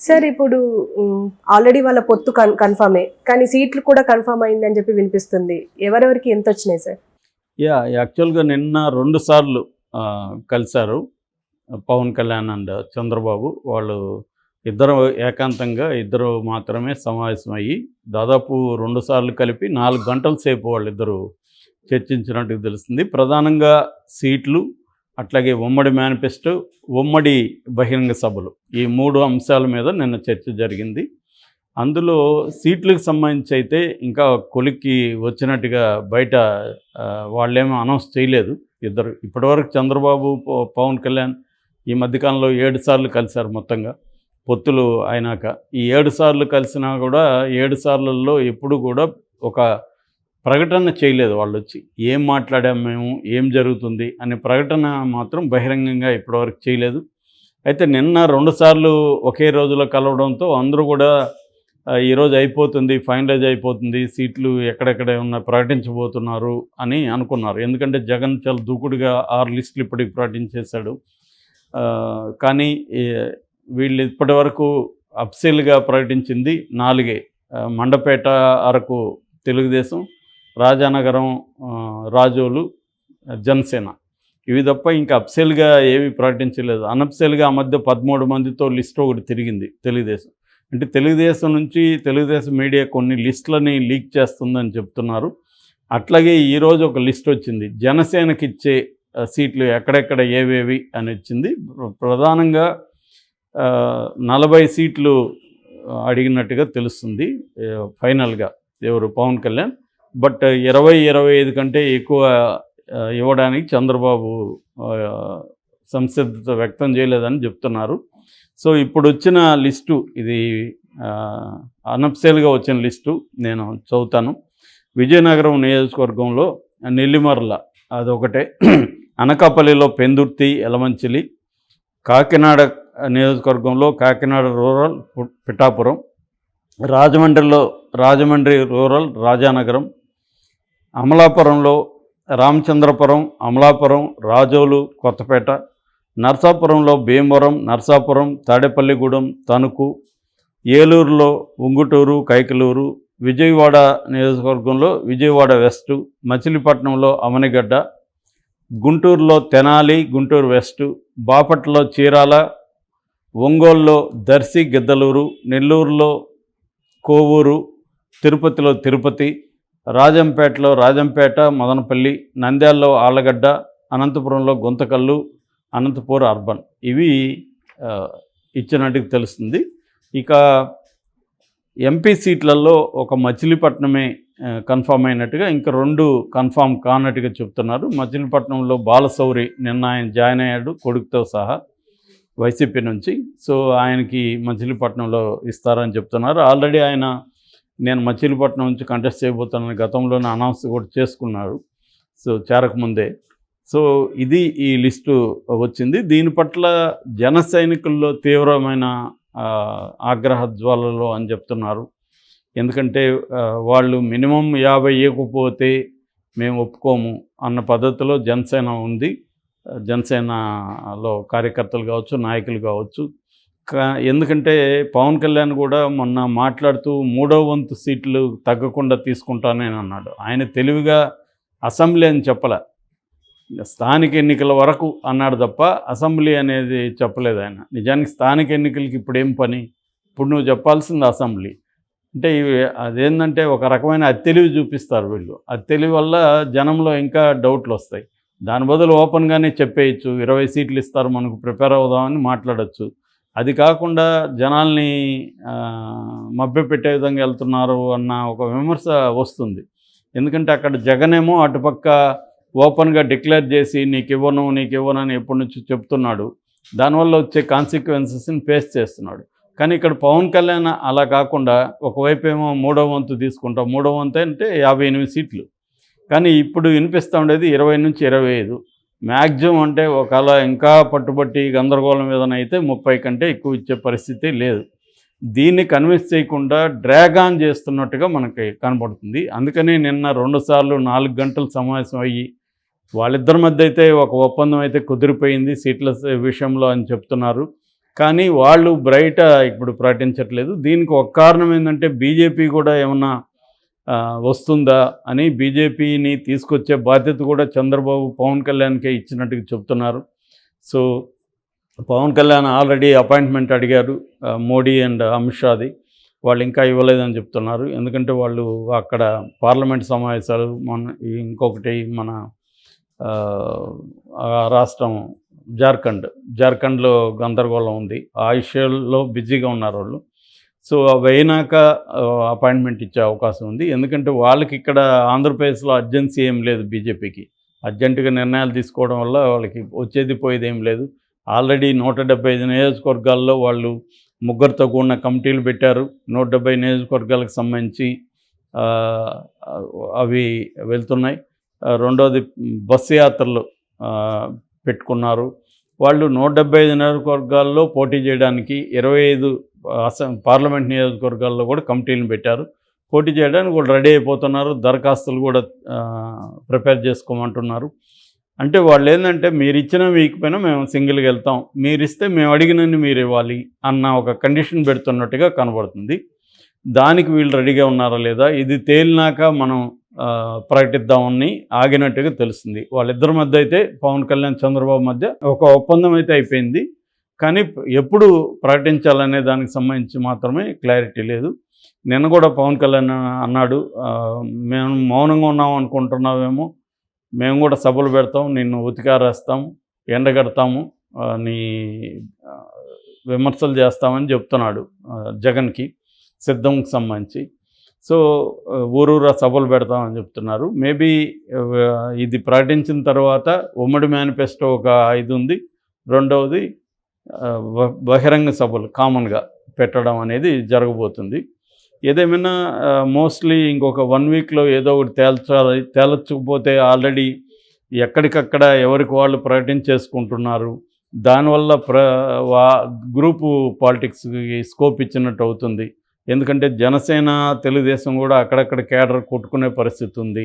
Sir ఇప్పుడు already వాళ్ళ పొత్తు కన్ఫర్మే, కానీ సీట్లు కూడా కన్ఫర్మ్ అయిందని చెప్పి వినిపిస్తుంది. ఎవరెవరికి ఎంత వచ్చినాయి సార్? యాక్చువల్గా నిన్న 2 సార్లు కలిశారు పవన్ కళ్యాణ్ అండ్ చంద్రబాబు. వాళ్ళు ఇద్దరు ఏకాంతంగా ఇద్దరు మాత్రమే సమావేశమయ్యి దాదాపు 2 సార్లు కలిపి 4 గంటల సేపు వాళ్ళిద్దరూ చర్చించినట్టు తెలుస్తుంది. ప్రధానంగా సీట్లు, అట్లాగే ఉమ్మడి మేనిఫెస్టో, ఉమ్మడి బహిరంగ సభలు, ఈ 3 అంశాల మీద నిన్న చర్చ జరిగింది. అందులో సీట్లకు సంబంధించి అయితే ఇంకా కొలిక్కి వచ్చినట్టుగా బయట వాళ్ళేమో అనౌన్స్ చేయలేదు ఇద్దరు. ఇప్పటివరకు చంద్రబాబు, పవన్ కళ్యాణ్ ఈ మధ్యకాలంలో 7 సార్లు కలిశారు మొత్తంగా పొత్తులు అయినాక. ఈ 7 సార్లు కలిసినా కూడా 7 సార్లలో ఎప్పుడు కూడా ఒక ప్రకటన చేయలేదు. వాళ్ళు వచ్చి ఏం మాట్లాడాం మేము, ఏం జరుగుతుంది అనే ప్రకటన మాత్రం బహిరంగంగా ఇప్పటివరకు చేయలేదు. అయితే నిన్న 2 సార్లు ఒకే రోజులో కలవడంతో అందరూ కూడా ఈరోజు అయిపోతుంది, ఫైనలైజ్ అయిపోతుంది, సీట్లు ఎక్కడెక్కడ ఉన్న ప్రకటించబోతున్నారు అని అనుకున్నారు. ఎందుకంటే జగన్ చాలా దూకుడుగా 6 లిస్టులు ఇప్పటికి ప్రకటించేశాడు. కానీ వీళ్ళు ఇప్పటి వరకు అఫ్సీల్గా ప్రకటించింది 4. మండపేట అరకు తెలుగుదేశం, రాజానగరం రాజోలు జనసేన, ఇవి తప్ప ఇంకా అఫ్సీల్గా ఏవి ప్రకటించలేదు. అనఫ్సీల్గా ఆ మధ్య 13 మందితో లిస్ట్ ఒకటి తిరిగింది తెలుగుదేశం. అంటే తెలుగుదేశం నుంచి తెలుగుదేశం మీడియా కొన్ని లిస్టులని లీక్ చేస్తుందని చెప్తున్నారు. అట్లాగే ఈరోజు ఒక లిస్ట్ వచ్చింది, జనసేనకి ఇచ్చే సీట్లు ఎక్కడెక్కడ ఏవేవి అని వచ్చింది. ప్రధానంగా 40 సీట్లు అడిగినట్టుగా తెలుస్తుంది ఫైనల్గా ఎవరు, పవన్ కళ్యాణ్. బట్ 20-25 కంటే ఎక్కువ ఇవ్వడానికి చంద్రబాబు సంసిద్ధత వ్యక్తం చేయలేదని చెప్తున్నారు. సో ఇప్పుడు వచ్చిన లిస్టు, ఇది అనఫ్సీల్గా వచ్చిన లిస్టు నేను చదువుతాను. విజయనగరం నియోజకవర్గంలో నెల్లిమర్ల అదొకటే, అనకాపల్లిలో పెందుర్తి, యలమంచిలి, కాకినాడ నియోజకవర్గంలో కాకినాడ రూరల్, పిఠాపురం, రాజమండ్రిలో రాజమండ్రి రూరల్, రాజానగరం, అమలాపురంలో రామచంద్రపురం, అమలాపురం, రాజోలు, కొత్తపేట, నర్సాపురంలో భీమవరం, నర్సాపురం, తాడేపల్లిగూడెం, తణుకు, ఏలూరులో ఉంగుటూరు, కైకలూరు, విజయవాడ నియోజకవర్గంలో విజయవాడ వెస్టు, మచిలీపట్నంలో అవనిగడ్డ, గుంటూరులో తెనాలి, గుంటూరు వెస్టు, బాపట్లలో చీరాల, ఒంగోలులో దర్శి, గిద్దలూరు, నెల్లూరులో కోవూరు, తిరుపతిలో తిరుపతి, రాజంపేటలో రాజంపేట, మదనపల్లి, నంద్యాలలో ఆళ్లగడ్డ, అనంతపురంలో గుంతకల్లు, అనంతపూర్ అర్బన్, ఇవి ఇచ్చినట్టుగా తెలుస్తుంది. ఇక ఎంపీ సీట్లలో ఒక మచిలీపట్నమే కన్ఫామ్ అయినట్టుగా, ఇంకా 2 కన్ఫామ్ కానట్టుగా చెప్తున్నారు. మచిలీపట్నంలో బాలశౌరి నిన్న ఆయన జాయిన్ అయ్యాడు కొడుకుతో సహా వైసీపీ నుంచి. సో ఆయనకి మచిలీపట్నంలో ఇస్తారని చెప్తున్నారు. ఆల్రెడీ ఆయన నేను మచిలీపట్నం నుంచి కంటెస్ట్ చేయబోతానని గతంలోనే అనౌన్స్ కూడా చేసుకున్నారు, సో చేరకముందే. సో ఇది ఈ లిస్టు వచ్చింది. దీని పట్ల జన సైనికుల్లో తీవ్రమైన ఆగ్రహ జ్వాలలో అని చెప్తున్నారు. ఎందుకంటే వాళ్ళు మినిమం 50 ఇవ్వకపోతే మేము ఒప్పుకోము అన్న పద్ధతిలో జనసేన ఉంది. జనసేనలో కార్యకర్తలు కావచ్చు, నాయకులు కావచ్చు. ఎందుకంటే పవన్ కళ్యాణ్ కూడా మొన్న మాట్లాడుతూ 3వ వంతు సీట్లు తగ్గకుండా తీసుకుంటానని అన్నాడు. ఆయన తెలివిగా అసెంబ్లీ అని చెప్పలే, స్థానిక ఎన్నికల వరకు అన్నాడు తప్ప అసెంబ్లీ అనేది చెప్పలేదు ఆయన. నిజానికి స్థానిక ఎన్నికలకి ఇప్పుడు ఏం పని, ఇప్పుడు నువ్వు చెప్పాల్సింది అసెంబ్లీ. అంటే అదేంటంటే ఒక రకమైన అత్తెలివి చూపిస్తారు వీళ్ళు. అత్తెలివి వల్ల జనంలో ఇంకా డౌట్లు వస్తాయి. దాని బదులు ఓపెన్గానే చెప్పేయచ్చు, 20 సీట్లు ఇస్తారు మనకు, ప్రిపేర్ అవుదామని మాట్లాడచ్చు. అది కాకుండా జనాల్ని మభ్యపెట్టే విధంగా వెళ్తున్నారు అన్న ఒక విమర్శ వస్తుంది. ఎందుకంటే అక్కడ జగనేమో అటుపక్క ఓపెన్గా డిక్లేర్ చేసి నీకు ఇవ్వను అని ఎప్పటి నుంచి చెప్తున్నాడు. దానివల్ల వచ్చే కాన్సిక్వెన్సెస్ని ఫేస్ చేస్తున్నాడు. కానీ ఇక్కడ పవన్ కళ్యాణ్ అలా కాకుండా ఒకవైపు ఏమో 3వ వంతు తీసుకుంటాం, 3వ వంతు అంటే 58 సీట్లు, కానీ ఇప్పుడు వినిపిస్తూ ఉండేది 20 నుంచి 25. మ్యాక్సిమం అంటే ఒకవేళ ఇంకా పట్టుబట్టి గందరగోళం ఏదైనా అయితే 30 కంటే ఎక్కువ ఇచ్చే పరిస్థితి లేదు. దీన్ని కన్విన్స్ చేయకుండా డ్రాగ్ ఆన్ చేస్తున్నట్టుగా మనకి కనబడుతుంది. అందుకని నిన్న 2 సార్లు 4 గంటలు సమావేశం అయ్యి వాళ్ళిద్దరి మధ్య అయితే ఒక ఒప్పందం అయితే కుదిరిపోయింది సీట్ల విషయంలో అని చెప్తున్నారు. కానీ వాళ్ళు బయట ఇప్పుడు ప్రకటించట్లేదు. దీనికి ఒక కారణం ఏంటంటే బీజేపీ కూడా ఏమన్నా వస్తుందా అని, బీజేపీని తీసుకొచ్చే బాధ్యత కూడా చంద్రబాబు పవన్ కళ్యాణ్కే ఇచ్చినట్టుగా చెప్తున్నారు. So Pawan Kalyan already appointment అడిగారు మోడీ అండ్ అమిత్ షాది. వాళ్ళు ఇంకా ఇవ్వలేదని చెప్తున్నారు. ఎందుకంటే వాళ్ళు అక్కడ పార్లమెంట్ సమావేశాలు, ఇంకొకటి మన రాష్ట్రం జార్ఖండ్లో గందరగోళం ఉంది. ఆ విషయాల్లో బిజీగా ఉన్నారు వాళ్ళు. సో అవి అయినాక అపాయింట్మెంట్ ఇచ్చే అవకాశం ఉంది. ఎందుకంటే వాళ్ళకి ఇక్కడ ఆంధ్రప్రదేశ్లో అర్జెన్సీ ఏం లేదు. బీజేపీకి అర్జెంటుగా నిర్ణయాలు తీసుకోవడం వల్ల వాళ్ళకి వచ్చేది పోయేది ఏం లేదు. ఆల్రెడీ 175 నియోజకవర్గాల్లో వాళ్ళు ముగ్గురితో కూడిన కమిటీలు పెట్టారు. 170 నియోజకవర్గాలకు సంబంధించి అవి వెళ్తున్నాయి. రెండోది బస్సు యాత్రలు పెట్టుకున్నారు. వాళ్ళు 175 నియోజకవర్గాల్లో పోటీ చేయడానికి 25 పార్లమెంట్ నియోజకవర్గాల్లో కూడా కమిటీలను పెట్టారు. పోటీ చేయడానికి వాళ్ళు రెడీ అయిపోతున్నారు. దరఖాస్తులు కూడా ప్రిపేర్ చేసుకోమంటున్నారు. అంటే వాళ్ళు ఏంటంటే మీరు ఇచ్చినా వీకపోయినా మేము సింగిల్గా వెళ్తాం, మీరు ఇస్తే మేము అడిగినన్ని మీరు ఇవ్వాలి అన్న ఒక కండిషన్ పెడుతున్నట్టుగా కనబడుతుంది. దానికి వీళ్ళు రెడీగా ఉన్నారా లేదా ఇది తేలినాక మనం ప్రకటిద్దామని ఆగినట్టుగా తెలుస్తుంది. వాళ్ళిద్దరి మధ్య అయితే పవన్ కళ్యాణ్ చంద్రబాబు మధ్య ఒక ఒప్పందం అయితే అయిపోయింది. కానీ ఎప్పుడు ప్రకటించాలనే దానికి సంబంధించి మాత్రమే క్లారిటీ లేదు. నిన్న కూడా పవన్ కళ్యాణ్ అన్నాడు, మేము మౌనంగా ఉన్నాం అనుకుంటున్నావేమో, మేము కూడా సభలు పెడతాం, నిన్ను ఉతికారేస్తాము, ఎండగడతాము, నీ విమర్శలు చేస్తామని చెప్తున్నాడు జగన్కి, సిద్ధంకి సంబంధించి. సో ఊరూరా సభలు పెడతామని చెప్తున్నారు. మేబీ ఇది ప్రకటించిన తర్వాత ఉమ్మడి మేనిఫెస్టో ఒక 5 ఉంది. రెండవది బహిరంగ సభలు కామన్గా పెట్టడం అనేది జరగబోతుంది. ఏదేమైనా మోస్ట్లీ ఇంకొక 1 వీక్లో ఏదో ఒకటి తేల్చకపోతే ఆల్రెడీ ఎక్కడికక్కడ ఎవరికి వాళ్ళు ప్రకటించేసుకుంటున్నారు. దానివల్ల గ్రూపు పాలిటిక్స్కి స్కోప్ ఇచ్చినట్టు అవుతుంది. ఎందుకంటే జనసేన తెలుగుదేశం కూడా అక్కడక్కడ కేడర్ కొట్టుకునే పరిస్థితి ఉంది.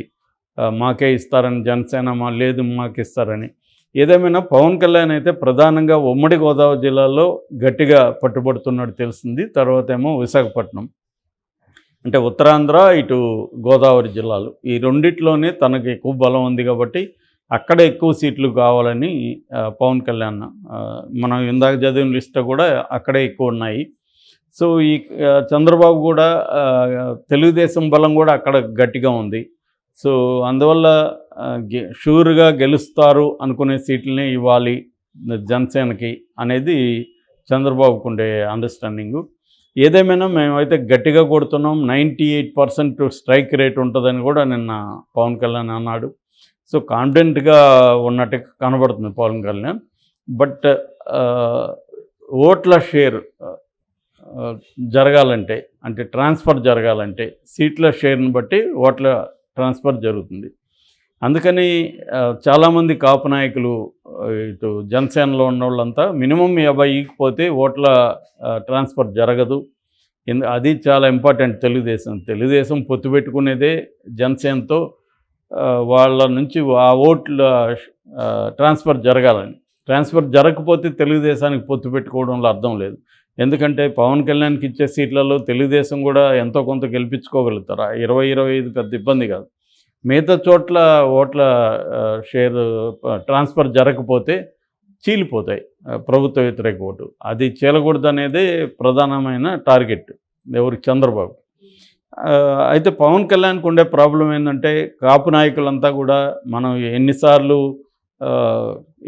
మాకే ఇస్తారని జనసేన, లేదు మాకు ఇస్తారని. ఏదేమైనా పవన్ కళ్యాణ్ అయితే ప్రధానంగా ఉమ్మడి గోదావరి జిల్లాలో గట్టిగా పట్టుబడుతున్నట్టు తెలిసింది. తర్వాత ఏమో విశాఖపట్నం, అంటే ఉత్తరాంధ్ర, ఇటు గోదావరి జిల్లాలు, ఈ రెండిట్లోనే తనకు ఎక్కువ బలం ఉంది కాబట్టి అక్కడ ఎక్కువ సీట్లు కావాలని పవన్ కళ్యాణ్, మనం ఇందాక చదివిన లిస్ట్ కూడా అక్కడే ఎక్కువ ఉన్నాయి. సో ఈ చంద్రబాబు కూడా తెలుగుదేశం బలం కూడా అక్కడ గట్టిగా ఉంది. సో అందువల్ల షూర్గా గెలుస్తారు అనుకునే సీట్లనే ఇవ్వాలి జనసేనకి అనేది చంద్రబాబుకు ఉండే అండర్స్టాండింగు. ఏదేమైనా మేమైతే గట్టిగా కొడుతున్నాం, 98% స్ట్రైక్ రేట్ ఉంటుందని కూడా నిన్న పవన్ కళ్యాణ్ అన్నాడు. సో కాన్ఫిడెంట్గా ఉన్నట్టు కనబడుతుంది పవన్ కళ్యాణ్. బట్ ఓట్ల షేర్ జరగాలంటే, అంటే ట్రాన్స్ఫర్ జరగాలంటే సీట్ల షేర్ని బట్టి ఓట్ల ట్రాన్స్ఫర్ జరుగుతుంది. అందుకని చాలామంది కాపు నాయకులు ఇటు జనసేనలో ఉన్న వాళ్ళంతా మినిమం 50 ఈకపోతే ఓట్ల ట్రాన్స్ఫర్ జరగదు. అది చాలా ఇంపార్టెంట్. తెలుగుదేశం పొత్తు పెట్టుకునేదే జనసేనతో. వాళ్ళ నుంచి ఆ ఓట్ల ట్రాన్స్ఫర్ జరగాలని. ట్రాన్స్ఫర్ జరగకపోతే తెలుగుదేశానికి పొత్తు పెట్టుకోవడంలో అర్థం లేదు. ఎందుకంటే పవన్ కళ్యాణ్కి ఇచ్చే సీట్లలో తెలుగుదేశం కూడా ఎంతో కొంత గెలిపించుకోగలుగుతారు. 20-25 పెద్ద ఇబ్బంది కాదు. మిగతా చోట్ల ఓట్ల షేర్ ట్రాన్స్ఫర్ జరగకపోతే చీలిపోతాయి ప్రభుత్వ వ్యతిరేక ఓటు. అది చీలకూడదు అనేదే ప్రధానమైన టార్గెట్ ఎవరికి, చంద్రబాబు. అయితే పవన్ కళ్యాణ్కి ఉండే ప్రాబ్లం ఏంటంటే కాపు నాయకులంతా కూడా మనం ఎన్నిసార్లు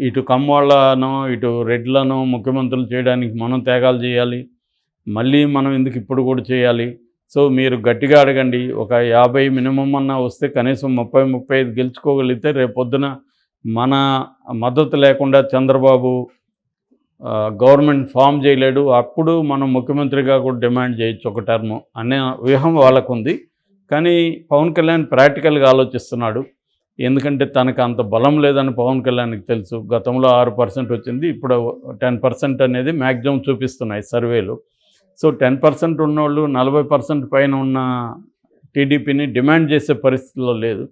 ఇటు కమ్మవాళ్ళనో ఇటు రెడ్లను ముఖ్యమంత్రులు చేయడానికి మనం త్యాగాలు చేయాలి, మళ్ళీ మనం ఎందుకు ఇప్పుడు కూడా చేయాలి. సో మీరు గట్టిగా అడగండి, ఒక 50 మినిమం అన్నా వస్తే కనీసం 30-35 గెలుచుకోగలిగితే రేపొద్దున మన మద్దతు లేకుండా చంద్రబాబు గవర్నమెంట్ ఫామ్ చేయలేడు, అప్పుడు మనం ముఖ్యమంత్రిగా కూడా డిమాండ్ చేయొచ్చు ఒక టర్ము అనే వ్యూహం వాళ్ళకు ఉంది. కానీ పవన్ కళ్యాణ్ ప్రాక్టికల్గా ఆలోచిస్తున్నాడు. ఎందుకంటే తనకు అంత బలం లేదని పవన్ కళ్యాణ్కి తెలుసు. గతంలో 6% వచ్చింది, ఇప్పుడు 10% అనేది మ్యాక్సిమం చూపిస్తున్నాయి సర్వేలు. సో 10% ఉన్నోళ్ళు 40% పైన ఉన్న టీడీపీని డిమాండ్ చేసే పరిస్థితిలో లేదు.